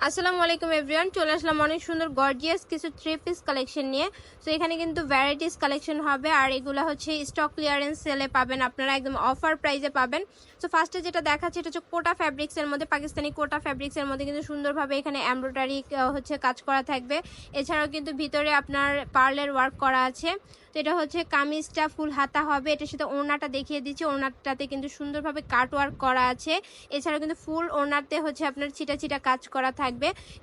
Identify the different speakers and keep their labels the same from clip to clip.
Speaker 1: আসসালামু আলাইকুম এভরিওয়ান, চলে আসলাম অনেক সুন্দর গর্জিয়াস কিছু থ্রি পিস কালেকশন নিয়ে। সো এখানে কিন্তু ভ্যারাইটিস কালেকশন হবে, আর এগুলো হচ্ছে স্টক ক্লিয়ারেন্স সেলে পাবেন, আপনারা একদম অফার প্রাইসে পাবেন। সো ফার্স্টে যেটা দেখাচ্ছে এটা হচ্ছে কোটা ফ্যাব্রিক্সের মধ্যে, পাকিস্তানি কোটা ফ্যাব্রিক্সের মধ্যে কিন্তু সুন্দরভাবে এখানে এমব্রয়ডারি হচ্ছে কাজ করা থাকবে। এছাড়াও কিন্তু ভিতরে আপনার পার্লের ওয়ার্ক করা আছে। তো এটা হচ্ছে কামিজটা ফুল হাতা হবে, এটার সাথে ওড়নাটা দেখিয়ে দিচ্ছি। ওড়নাটাতে কিন্তু সুন্দরভাবে কাট ওয়ার্ক করা আছে। এছাড়াও কিন্তু ফুল ওড়নাতে হচ্ছে আপনার ছিটা ছিটা কাজ করা থাকবে।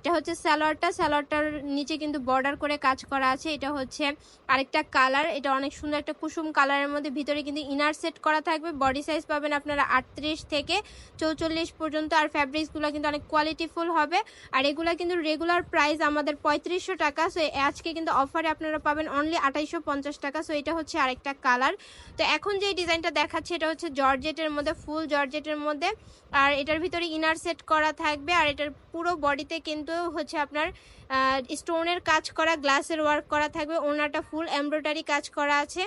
Speaker 1: এটা হচ্ছে সালোয়ারটার নিচে কিন্তু বর্ডার করে কাজ করা আছে। এটা হচ্ছে আরেকটা কালার, এটা অনেক সুন্দর একটা কুসুম কালারের মধ্যে, ভিতরে কিন্তু ইনার সেট করা থাকবে। বডি সাইজ পাবেন আপনারা 38 থেকে 44 পর্যন্ত। আর ফ্যাব্রিক্সগুলো কিন্তু অনেক কোয়ালিটিফুল হবে। আর এগুলা কিন্তু রেগুলার প্রাইস আমাদের 3500 টাকা। সো আজকে কিন্তু অফারে আপনারা পাবেন অনলি 2850 টাকা। সো এটা হচ্ছে আরেকটা কালার। তো এখন যে ডিজাইনটা দেখাচ্ছে এটা হচ্ছে জর্জেটের মধ্যে, ফুল জর্জেটের মধ্যে। আর এটার ভিতরে ইনার সেট করা থাকবে। আর এটার পুরো বডিতে কিন্তু হচ্ছে আপনার স্টোনের কাজ করা, গ্লাসের ওয়ার্ক করা থাকবে। ওড়নাটা ফুল এমব্রয়ডারি কাজ করা আছে।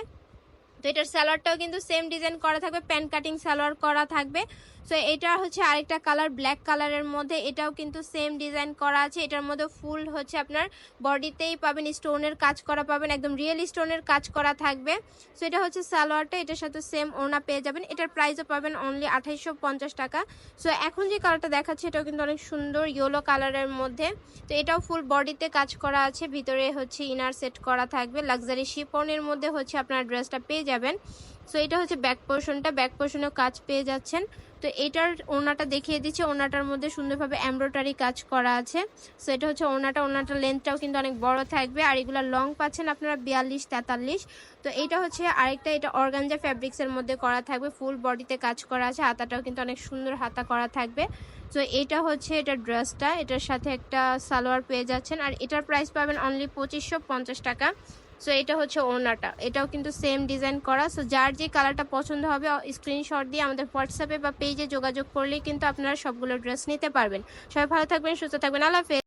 Speaker 1: তো এটার সালোয়ারটাও কিন্তু সেম ডিজাইন করা থাকবে, প্যান কাটিং সালোয়ার করা থাকবে। সো এটা হচ্ছে আরেকটা কালার, ব্ল্যাক কালারের মধ্যে, এটাও কিন্তু সেম ডিজাইন করা আছে। এটার মধ্যে ফুল হচ্ছে আপনার বডিতেই পাবেন স্টোনের কাজ করা পাবেন, একদম রিয়েল স্টোনের কাজ করা থাকবে। সো এটা হচ্ছে সালোয়ারটা, এটার সাথে সেম ওড়না পেয়ে যাবেন। এটার প্রাইসও পাবেন অনলি 2850 টাকা। সো এখন যে কালারটা দেখাচ্ছে এটাও কিন্তু অনেক সুন্দর ইয়েলো কালারের মধ্যে। তো এটাও ফুল বডিতে কাজ করা আছে, ভিতরে হচ্ছে ইনার সেট করা থাকবে। লাক্সারি শিফনের মধ্যে হচ্ছে আপনার ড্রেসটা পেয়ে যাবেন। সো এটা হচ্ছে ব্যাক পোর্শনটা, ব্যাক পোর্শনেও কাজ পেয়ে যাচ্ছেন। তো এটার ওড়নাটা দেখিয়ে দিচ্ছি, ওড়নাটার মধ্যে সুন্দরভাবে এমব্রয়ডারি কাজ করা আছে। সো এটা হচ্ছে ওড়নাটার লেন্থটাও কিন্তু অনেক বড় থাকবে। আর এগুলো লং পাচ্ছেন আপনারা 42-43। তো এইটা হচ্ছে আরেকটা, এটা অর্গানজা ফ্যাব্রিক্সের মধ্যে করা থাকবে, ফুল বডিতে কাজ করা আছে। হাতাটাও কিন্তু অনেক সুন্দর হাতা করা থাকবে। তো এটা হচ্ছে এটা ড্রেসটা, এটার সাথে একটা সালোয়ার পেয়ে যাচ্ছেন। আর এটার প্রাইস পাবেন অনলি 2550 টাকা। সো এটা হচ্ছে ওড়নাটা, এটাও কিন্তু সেম ডিজাইন করা। সো যার যে কালারটা পছন্দ হবে স্ক্রিনশট দিয়ে আমাদের হোয়াটসঅ্যাপে বা পেজে যোগাযোগ করলেই কিন্তু আপনারা সবগুলো ড্রেস নিতে পারবেন। সবাই ভালো থাকবেন, সুস্থ থাকবেন, আল্লাহ হাফেজ।